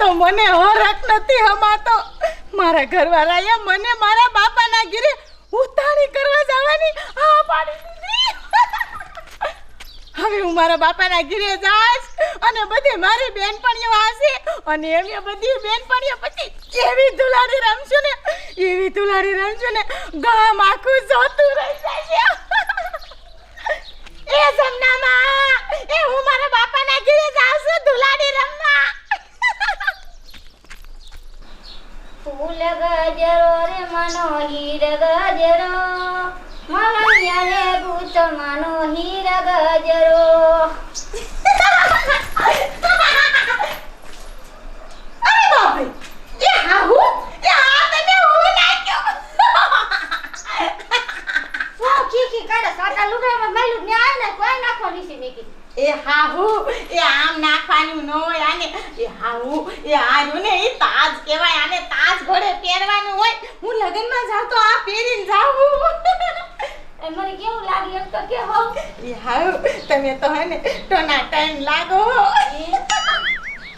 તો મને હરખ નથી હમાતો. મારા ઘરવાળાએ મને મારા બાપાના ઘરે ઉતાણી કરવા જવાની હા પાડી દીધી. હવે હું મારા બાપાના ઘરે જાઈશ અને બધી મારી બેનપણીઓ આવશે અને એવી બધી બેનપણીઓ પછી એવી ધુલાડી રમશું ને ગામ આખું જોતું રહી જશે. એ જમનામાં એ હું મારા બાપાના ઘરે જાઉં છું ધુલાડી રમવા. ફૂલ ગજરો રે મનો હીર ગજરો મલૈયા રે ભૂત મનો હીર ગજરો. અરે બાપરે એ હાહુ એ આ તને હું નાખ્યો. ઓ કી કાડા સાટા લુગામાં માલ્યું ને આ ને કોઈ નાખો નીસી મેકી. એ હાહુ એ આમ નાખવાનું ન હોય આને. એ હાહુ એ આનું ને એ તાજ કહેવાય. આને તાજ ઘોડે પહેરવાનું હોય. હું લગનમાં જાઉં તો આ પહેરીને જાઉં. એ મને કેવું લાગે એમ તો કે હો. એ હાહુ તમે તો હે ને ટોના ટાઈમ લાગો.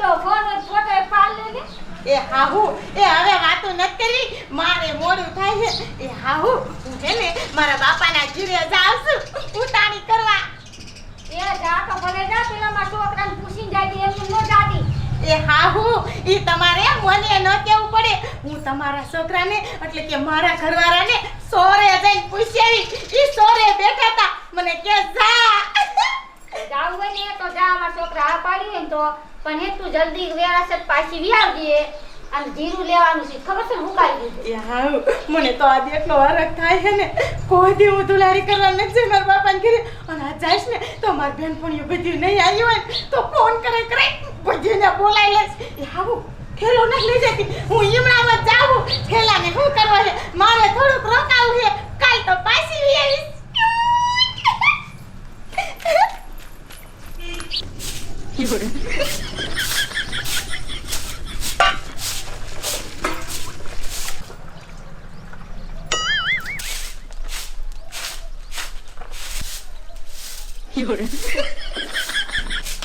તો ફોન ફોટો પાડ લે ને. એ હાહુ એ હવે વાતો ન કરી મારે મોડું થાય છે. એ હાહુ હું છે ને મારા બાપાના ઘરે જાઉં છું ઉતાણી કરવા. એ જા તો ભલે જા પેલા માં છોકરાને પૂછીને જાતી એમ ન જાતી. એ હાહુ ઈ તમારે મને ન કેવું પડે. હું તમારા છોકરાને એટલે કે મારા ઘરવાળાને સોરે જઈને પૂછ્યા. ઈ સોરે બેઠા હતા મને કે જા જાવું હોય ને તો જા મારા છોકરા આ પાડી ને તો પણ હે તું જલ્દી વેરાસત પાછી વિયાવજે. આમ જીરું લેવાનું છે ખબર છે મુકાઈ દીધું. એ હાહુ મને તો આજ એટલો હરખ થાય છે ને કોઈ દી હું ધુલારી કરવા નથી મારા બાપાને ઘરે. અને આ જાઈશ ને તો મારી બેનપણીઓ બધી નહીં આવી હોય ને તો ફોન કરે બધીને બોલાવી લેશ. એ હાહુ થેલો નથી લઈ જતી. હું ઈમણામાં જાઉં થેલાને શું કરવા છે મારે થોડુંક રોકાવું છે. કાલ તો પાછી આવીશ.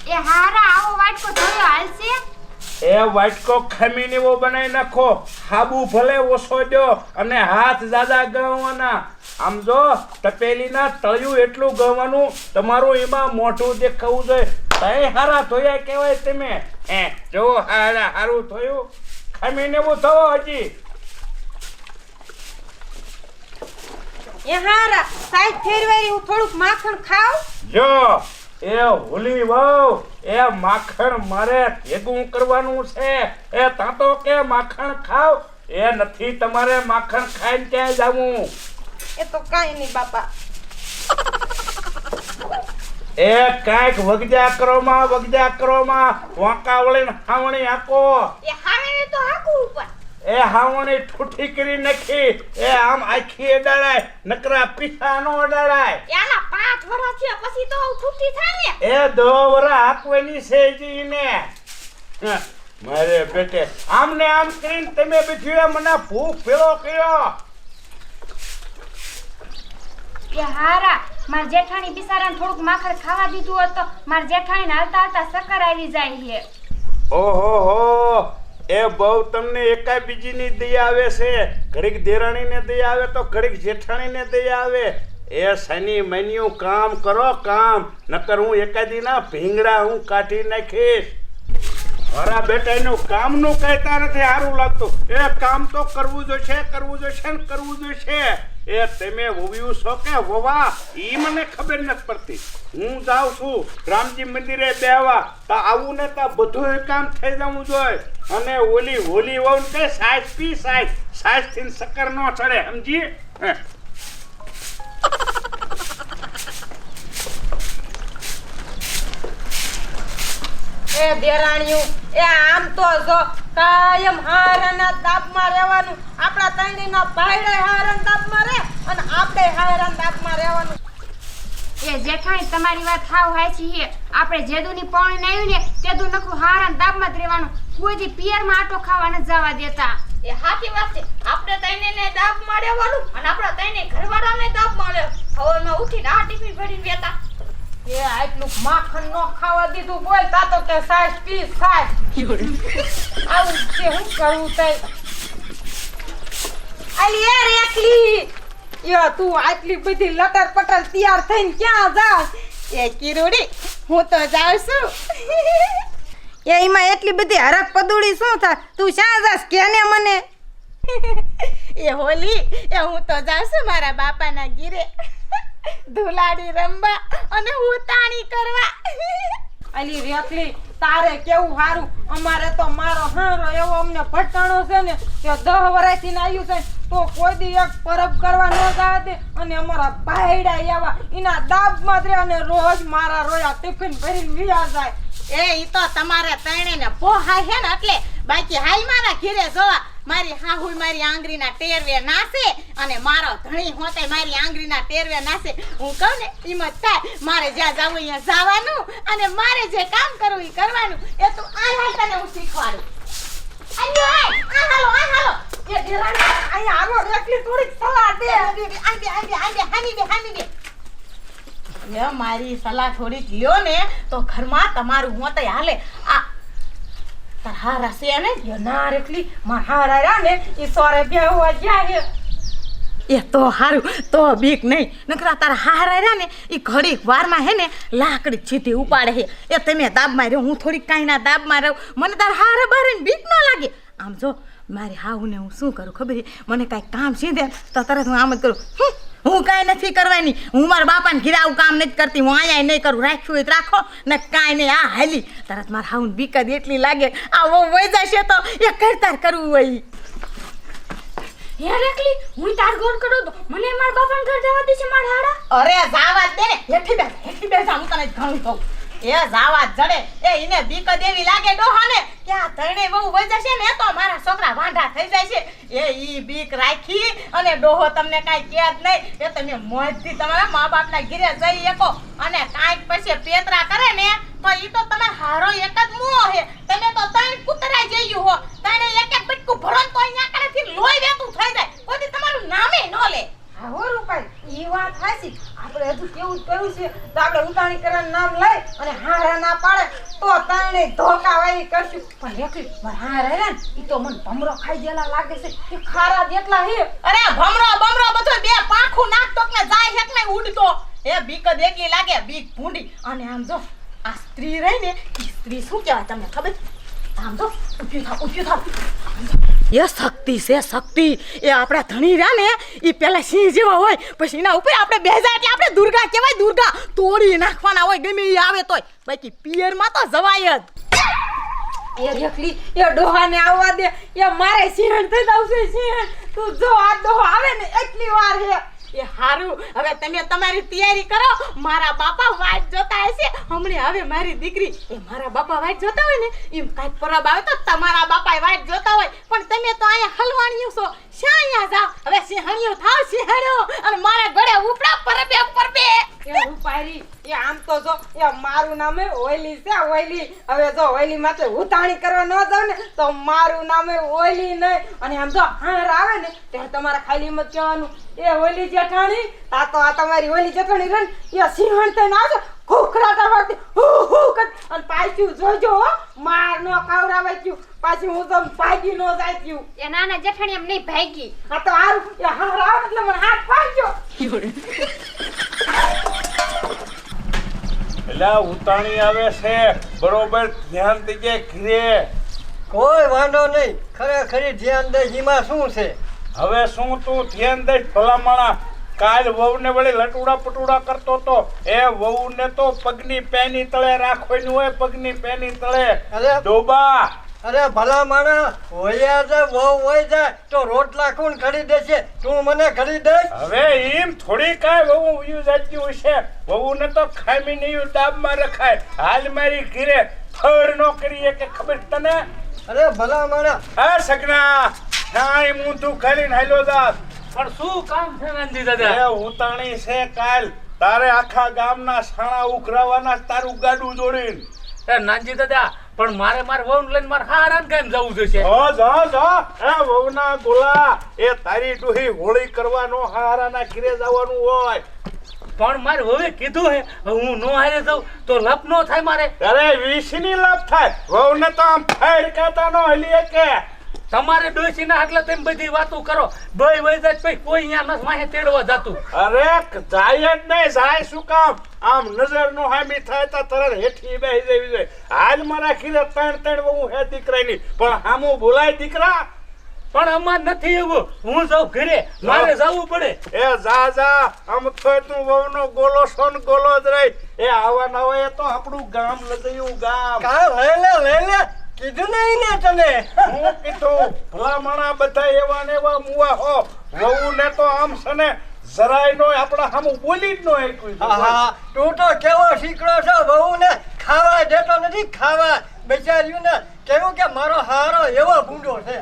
એ હારા આવો વાટકો ધોયો હાલશે. એ વાટકો ખમીને એવો બનાવી નાખો. હાબુ ભલે ઓછો દો અને હાથ દાદા ગળવાના. આમ જો તપેલીના તળિયું એટલું ગળવાનું તમારું એમાં મોઢું દેખાવું જોઈએ. તઈ હારા ધોયા કહેવાય તમે. જો હારું થયું ખમીને એવું થવો હજી. એ હારા સાહેબ ફેરવારી હું થોડુંક માખણ ખાવ. જો એ હોલી વાવ એ માખણ મારે ભેગું કરવાનું છે. એ તાતો કે માખણ ખાવ એ નથી તમારે માખણ ખાઈને ક્યાં જાવું. એ તો કાઈ નહીં બાપા. એ કાંઈક વગજા કરો માં વાંકા વળીને હાવણી હાકો. એ હાવે તો હાકું ઉપર. એ હાવણી ઠૂઠી કરી નાખી. એ આમ આખી અડાડાય નકરા પીઠા નો અડાડાય. એના 5 વર્ષ થયા પછી તો છૂટી થાય ને. એ 2 વર્ષ હાકવાની છે જીને. મારે બેટે આમ ને આમ કરીને તમે બીજું મને ભૂખ પેલો કર્યો. એ હારા માર જેઠાણી બિચારાને થોડુંક માખણ ખાવા દીધું હોત તો માર જેઠાણીને હાલતા શક્કર આવી જાય છે. ઓહો હો એ બહુ તમને એકાય બીજીની દયા આવે છે. ઘડીક દેરાણીને દયા આવે તો ઘડીક જેઠાણીને દયા આવે. એ શનિ મહિન્યું કામ કરો કામ નકર હું એકાદી ના ભીંગડા હું કાઢી નાખીશ. મારા બેટાનું કામનું કહેતા નથી સારું લાગતું. એ કામ તો કરવું જોઈશે ને કરવું જોઈશે. એ તમે વવ્યું છો કે વવા ઈ મને ખબર નથી પડતી. હું જાઉં છું રામજી મંદિરે બેહવા તો આવું ને તો બધું કામ થઈ જવું જોઈએ. અને ઓલી હોલી વહુ કે સાસ થી શક્કર નો ચડે સમજી. એ દેરાણીઓ એ આમ તો જો કાયમ હારાના તાપમાં રહેવાનું. આપણા તણીના ભાઈડે હારાના તાપમાં રહે અને આપણે હારાના તાપમાં રહેવાનું. એ જેઠાણી તમારી વાત હાવ હાચી છે. આપણે જેદુની પાણી નાયું ને તેદુ નકરું હારાના દાબમાં જ રહેવાનું. કોઈ દી પિયરમાં આટો ખાવા ન જવા દેતા. એ સાચી વાત છે. આપણે તઈને તાપમાં રહેવાનું અને આપણા તઈને ઘરવાળાને તાપમાં રહે. હવામાં ઉઠીને આ ટિફિન ભરીને બેતા. એ આટલું માખણ નો ખાવા દીધું બોલ તા તો કે સાસ પી સાસ આવું છે હું કરું તઈ અલી એ રેકલી યો તું આટલી બધી લટર પટર તૈયાર થઈને ક્યાં જાસ એ કિરુડી હું તો જાઉં છું એમાં એટલી બધી હરક પદુડી શું થાય તું શા જાસ કેને મને એ હોલી એ હું તો જાઉં છું મારા બાપાના ગીરે ધુલાડી રમવા અને ઉતાણી કરવા અલી રેકલી તારે કેવું હારું અમારે તો મારો હારો એવો અમને ભટાણો છે ને કે 10 વર્ષથી ને આવ્યું છે તો કોઈ દી એક પરબ કરવા ન જાય દે અને અમારા ભાઈડા એવા એના દાબમાં જ અને રોજ મારા રોયા ટિફિન ભરીને વિયા જાય એ ઈ તો તમારે તણે ને પોહાય છે ને એટલે બાકી હાલ મારા ઘરે જોવા મારી હાહુ મારી આંગળીના ટેરવે નાસે અને મારો ધણી હોતે મારી આંગળીના ટેરવે નાસે હું કહું ને ઈમ જ થાય મારે જ્યાં જાવું અહીંયા જવાનું અને મારે જે કામ કરવું ઈ કરવાનું એ તું આ હાલ તને હું શીખવાડું અલ્યો આ હાલો એ દેરાણી અહીંયા આવો એટલી થોડીક સલાહ દે હાની દે લે મારી સલાહ થોડીક લ્યો ને તો ઘરમાં તમારું હોતે હાલે આ તાર હારા છે ને યો ના રેકલી માર હારા રહ્યા ને ઈ સોરે બેહવા ગયા હે એ તો હારું તો બીક નહીં નકરા તાર હારા રહ્યા ને ઈ ઘડીક વારમાં હે ને લાકડી છીધી ઉપાડે હે એ તમે દાબમાં રહ્યો હું થોડીક કાંઈના દાબમાં રહું મને તાર હારા બારીને બીક ન લાગે આમ જો મારી હાહુને હું શું કરું ખબર છે મને કાંઈ કામ સીધે તો તરત હું આમ જ કરું હું કાંઈ નથી કરવાની હું મારા બાપાને ઘીરે આવું કામ નથી કરતી હું અહીંયા નહીં કરું રાખ્યું હોય તો રાખો ને કાંઈ નહીં આ હાલી તરત મારા હાઉન બીક જ એટલી લાગે આ વહી જશે તો એ કરતાર કરવું હોય હે રેકલી હું તાર ગોર કરો તો મને મારા બાપાને ઘર જવા દે છે મારા હાડા અરે જાવા દે ને હેઠી બેસ હું તને ઘણું કહું એ જાવા જડે એ ઈને બીક દેવી લાગે ડોહાને કે આ ધણે બહુ વઈ જશે ને તો મારા છોકરા વાંઢા થઈ જાય છે એ ઈ બીક રાખી અને ડોહો તમને કાઈ કહે જ નહીં એ તમે મોજથી તમારા મા બાપના ઘરે જઈ શકો અને કાંઈક પછી પેતરા કરે ને તો ઈ તો તમાર હારો એક જ મોહ હે તમે તો ત્રણ કૂતરા જઈયું હો તને એક એક બટકું ભરો તો અહીંયા કરેથી લોહી વેતું થઈ જાય કોઈ તમારું નામે ન લે હા હો રૂપાઈ ઈ વાત હાસી આપણે હજુ કેવું કર્યું છે તો આપણે ઉતાણી કરવાનું નામ લઈ અને હારા ના પાડે તો તને ધોકા વાળી કરશું પણ રેખી હારા રે ઈ તો મને ભમરો ખાઈ ગયેલા લાગે છે કે ખારા જેટલા હે અરે ભમરો બધો બે પાંખું નાખતો કે જાય છે કે ઉડતો એ બીક જ એકલી લાગે બીક ભૂંડી અને આમ જો આ સ્ત્રી રહી ને ઈ સ્ત્રી શું કહેવાય તમને ખબર આમ જો ઉભી થાવ એ શક્તિ છે શક્તિ એ આપણા ધણી રહ્યા ને એ પેલા સિંહ જેવા હોય પછી એના ઉપર આપણે બેજા એટલે આપણે દુર્ગા કહેવાય દુર્ગા તોડી નાખવાના હોય ગમે એ આવે તોય બાકી પિયરમાં તો જવાય જ એ રેખલી એ ડોહાને આવવા દે એ મારે સિંહણ થઈ આવશે સિંહણ તું જો આ ડોહો આવે ને એટલી વાર હે એ હારું હવે તમે તમારી તૈયારી કરો મારા બાપા વાટ જોતા હશે હમણે હવે મારી દીકરી એ મારા બાપા વાટ જોતા હોય ને એમ કાંઈક પરબ આવે તો તમારા બાપા વાટ જોતા હોય પણ તમે તો અહીંયા હલવાણીઓ છો શા અહીંયા જાવ હવે સિંહણીઓ થાવ સિંહણીઓ અને મારા ગળે ઉપડા પરબે એ રૂપારી એ આમ તો જો એ મારું નામે ઓયલી છે ઓયલી હવે જો ઓયલી માટે ઉતાણી કરવા ન જાવ ને તો મારું નામે ઓયલી નહીં અને આમ જો હાર આવે ને ત્યારે તમારા ખાલી મત કહેવાનું એ ઓયલી જેઠાણી આ તો આ તમારી ઓયલી જેઠાણી રન એ સિંહણ થઈને આવજો ખોખરાટા વાળતી હુ કર અને પાછું જોજો માર નો કાવરાવે ક્યું પાછી હું તો ભાગી નો જાય ક્યું એ નાના જેઠાણી એમ નહીં ભાગી આ તો હારું એ હાર આવે એટલે મને હાથ પાડજો એલા ઉતાણી આવે છે બરોબર ધ્યાન દીજે ઘરે કોઈ વાંધો નહીં ખરેખરી ધ્યાન દે એમાં શું છે હવે શું તું ધ્યાન દઈશ ભલામણા કાલ વહુને વળી લટુડા પટુડા કરતો તો એ વહુને તો પગની પેની તળે રાખવાની હોય પગની પેની તળે અરે ડોબા અરે ભલા માણા હોયા છે વહુ હોય જાય તો રોટલા કોણ ખરીદે છે તું મને ખરીદે હવે એમ થોડી કાંઈ વહુ ઉયું જાતી હોય છે વહુને તો ખામી નહીં દાબમાં રખાય હાલ મારી ઘીરે થડ નો કરીએ કે ખબર તને અરે ભલા માણા હા સગના નાઈ મૂંધું ખાલીને હાલ્યો જાત પણ શું કામ છે નાનજી દાદા એ ઉતાણી છે કાલ તારે આખા ગામના સાણા ઉઘરાવાના તારું ગાડું જોડીને એ નાનજી દાદા પણ મારે વહુ લઈને મારે હારાન કેમ જવું જોઈશે જા એ વહુના ગોલા એ તારી ડોહી હોળી કરવાનો હારાના ઘરે જવાનું હોય પણ મારે હવે કીધું હે હું નો હારે જાઉં તો લપ નો થાય મારે. અરે વીસની લાભ થાય વહુને તો આમ ફાઈર કાતા નો હલીએ કે તમારે ડોસીના એટલે તમે બધી વાતો કરો. ભાઈ વઈ જાય પછી કોઈ અહીંયા નસ માહે તેડવા જાતું. અરે જાય જ નહીં જાય શું કામ આમ નજર નો હામી થાય તો તરત હેઠી બેસી જવી જોઈએ. હાલ મારા ખીરે ત્રણ વહુ હે દીકરાની પણ હામું બોલાય દીકરા. પણ અમાર નથી એવું. હું જાઉં ઘરે, મારે જવું પડે. એ જા આમ તો તું વહુનો ગોલો છો ને ગોલો જ રહી. એ આવા નવા એ તો આપણું ગામ લજયું ગામ. કા લઈ લે કીધું નહીં ને તને. હું કીધું ભલામણા બધા એવા ને એવા મુવા હો વહુ ને તો આમ છે ને જરાય નો આપડા સામું બોલી જ નો હા તું તો કેવો શીખડો છો વહુ ને ખાવા દેતો નથી. ખાવા બેચાર્યું ને કેવું કે મારો હારો એવો ભૂંડો છે.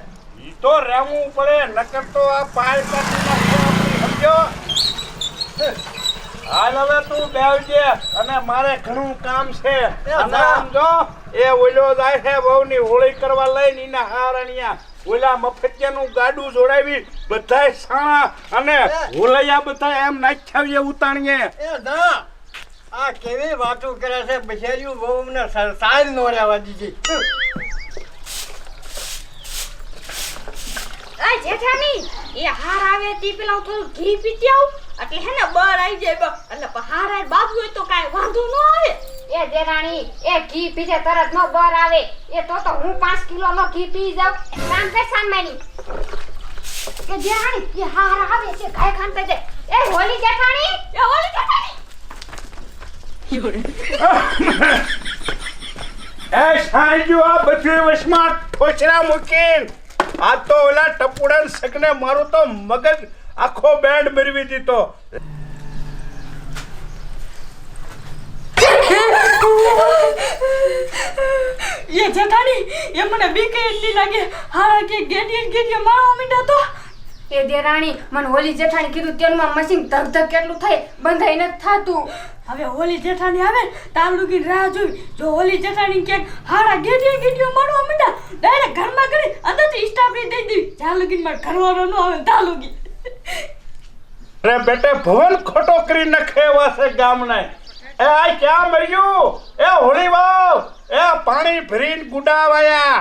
ઈ તો રહેવું પડે નકર તો આ પાય કાઢી નાખે આપણી સમજો. હાલ હવે તું બેવજે અને મારે ઘણું કામ છે. અને આમ જો એ ઓલો જાય છે વહુની હોળી કરવા લઈને એના હારણિયા ઓલા મફતિયાનું ગાડું જોડાવી બધાય સાણા અને હોલૈયા બધા એમ નાખ્યાવીએ ઉતાણીએ. એ ના આ કેવી વાતો કરે છે બેચાર્યું વહુ ને સાલ નો રહેવા દીધી. આ જેઠાની એ હાર આવે તી પેલા હું થોડું ઘી પીતી આવું એટલે હે ને બળ આવી જાય બા એટલે હાર આય બાબુ હોય તો કાઈ વાંધો ન આવે. એ દેરાણી એ ઘી પીજે તરત નો બળ આવે. એ તો હું 5 કિલો નો ઘી પી જાઉં કામ કે સાંભળી કે દેરાણી એ હાર આવે છે કાઈ ખાંતે છે. એ હોલી જેઠાણી એ સાંજુ આ બધું વસમાં ઠોચરા મૂકીને આ તો ઓલા ટપુડા સગને મારું તો મગજ આખો બેન્ડ મેળવી દીધો. એ જેઠાણી એ મને બીક એટલી લાગે હારા કે ગેડિયન મારવા માંડ્યા તો. એ દેરાણી મને હોલી જેઠાણી કીધું તેલમાં મશીન ધક ધક કેટલું થાય બંધાઈ નથી થાતું. હવે હોલી જેઠાણી આવે તાલુકી રાહ જોઈ. જો હોલી જેઠાણી કે હારા ગેડિયન મારવા માંડ્યા ડાયરેક્ટ ઘરમાં કરી અંદરથી સ્ટાફની દઈ દેવી. જાલુગીન માર ઘરવાળો ન આવે તાલુકી. અરે બેટે ભવન ખોટો કરી નાખે એવા છે ગામના. એ આ ક્યાં મર્યું? એ હોળી વાવ એ પાણી ભરીને ગુડાવાયા.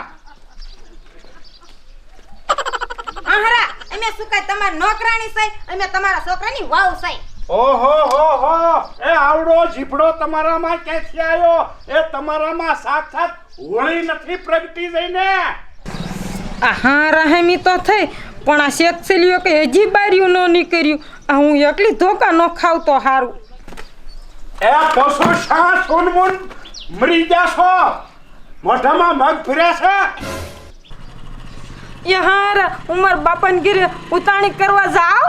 આહરા અમે શું કાય તમાર નોકરાણી સઈ અમે તમારા છોકરાની વાવ સઈ. ઓહો હો એ આવડો જીભડો તમારામાં ક્યાંથી આવ્યો? એ તમારામાં સાક્ષાત હોળી નથી પ્રગટી જઈને. આ હા રહેમી તો થઈ પણ આ શેકસેલીઓ કે હજી બાર્યું ન નીકળ્યું. આ હું એકલી ધોકા ન ખાવ તો હારું. એ પશુ શા સુનમુન મરી જાશો? મોઢામાં મગ ફર્યા છે? એ હારા ઉમર બાપાને ઘરે ઉતાણી કરવા જાવ.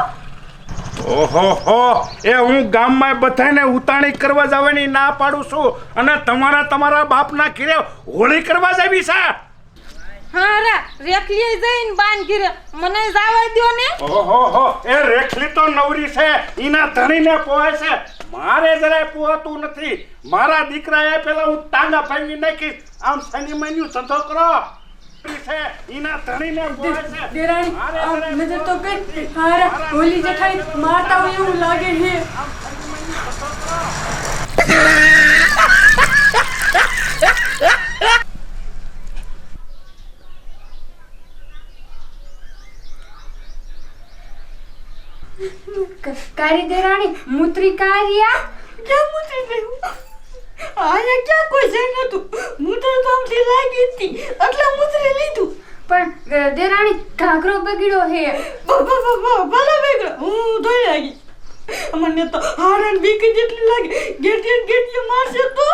ઓહો હો એ હું ગામમાં બધાને ઉતાણી કરવા જવાની ના પાડું છું અને તમારા બાપના ઘરે હોળી કરવા જાવી છે. હારા રેખલી જઈને બાન ઘરે મને જાવા દ્યો ને. ઓહો હો એ રેખલી તો નવરી છે ઈના ધણીને પોહે છે. મારે જરાય પોહાતું નથી. મારા દીકરાએ પેલા હું ટાંગા ભાંગી નાખીશ. આમ શનિ મહિનું ધંધો કરો છે ઈના ધણીને પોહે છે. દેરાણી નજર તો કઈ હારા હોલી જેઠાણી મારતા હોય એવું લાગે છે. કારી દેરાણી મૂત્રી કારિયા ક્યાં મૂતરી ગયું? આયા ક્યાં કોઈ છે નતું. મૂતર તો આમથી લાગી હતી એટલે મૂતરી લીધું. પણ દેરાણી ઘાઘરો બગડ્યો હે. ભલે બેગડો હું ધોઈ લાગી. મને તો હારણ બીક જેટલી લાગે. ગેટિયન મારશે તો.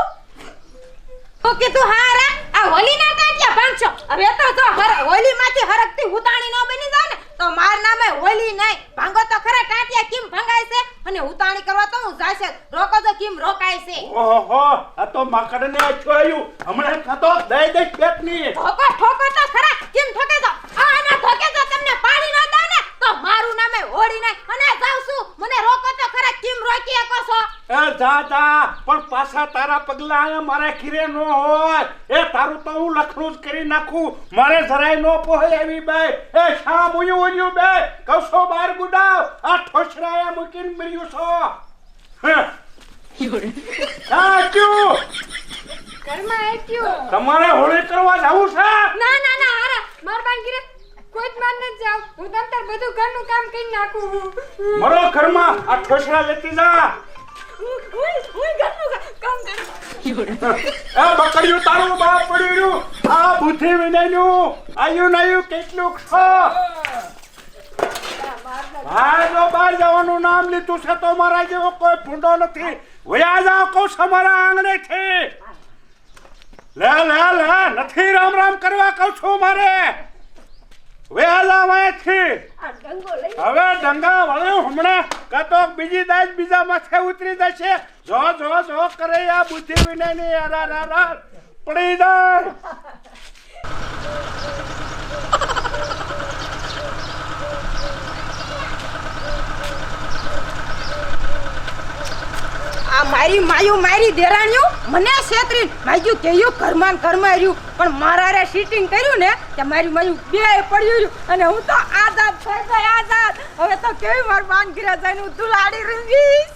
ઓકે તું હારા આ હોલી ના કાઢ્યા ભાંગશો. હવે તો જો હોલી માંથી હરકતી ઉતાણી ન બની જાવ ને તો માર નામે હોલી નહીં. ભાંગો તો ખરા ટાટિયા કેમ ભંગાય છે અને ઉતાણી કરવા તો હું જાશે. રોકો તો કેમ રોકાય છે. ઓહો હો આ તો માકડને છોડ્યું હમણાં ખાતો દઈ પેટની. ઠોકો તો ખરા કેમ ઠોકે તો આના ઠોકે તો તમને પાણી ન દે ને તો મારું નામે હોળી નહીં અને જાવ છું. મને રોકો તો ખરા કેમ રોકી શકો છો? એ જા પણ પાછા તારા પગલા આયા મારા ખીરે નો હોય. એ તારું તો હું લખણું જ કરી નાખું. મારે જરાય નો પોહે એવી બે. એ શા મુયું બે કસો બાર ગુડાવ આ ઠોસરાયા મૂકીને મર્યું છો. ક્યું ઘરમાં આપ્યું. તમારે હોળી કરવા જવું છે? ના ના ના હારા માર બાંગીરે કોઈ જ માન ન જાવ. હું તંતર બધું ઘરનું કામ કરી નાખું. મરો ઘરમાં આ ઠોસરા લેતી જા. હું ઘરનું કામ કરું. આ બકરીયું તારું બાપ પડ્યું. આ બુદ્ધિ વિનાનું આયુ નાયું કેટલું છો? હા જો બહાર જવાનું નામ લીધું છે તો મારા જેવો કોઈ ભૂંડો નથી. વયા જાવ કહું છું મારા આંગણેથી. લે લે લે નથી રામ રામ કરવા કહું છું મારે. વયા જાવ અહીંથી. આ ડંગો લઈ હવે ડંગા વળ્યો હમણાં કાં તો બીજી દાજ બીજા માથે ઉતરી જશે. જો જો જો કરે આ બુદ્ધિ વિનાની અરા પડી જાય. આ મારી માયું મારી દેરાણીઓ મને છેતરીને માગ્યું કેયું ઘરમાં ને ઘરમાં રહ્યું પણ મારા રે સીટિંગ કર્યું ને કે મારી માયું બે પડ્યું રહ્યું અને હું તો આઝાદ થઈ ગઈ આઝાદ. હવે તો કેવી માર બાન ઘરે જઈને હું દુલાડી રહીશ.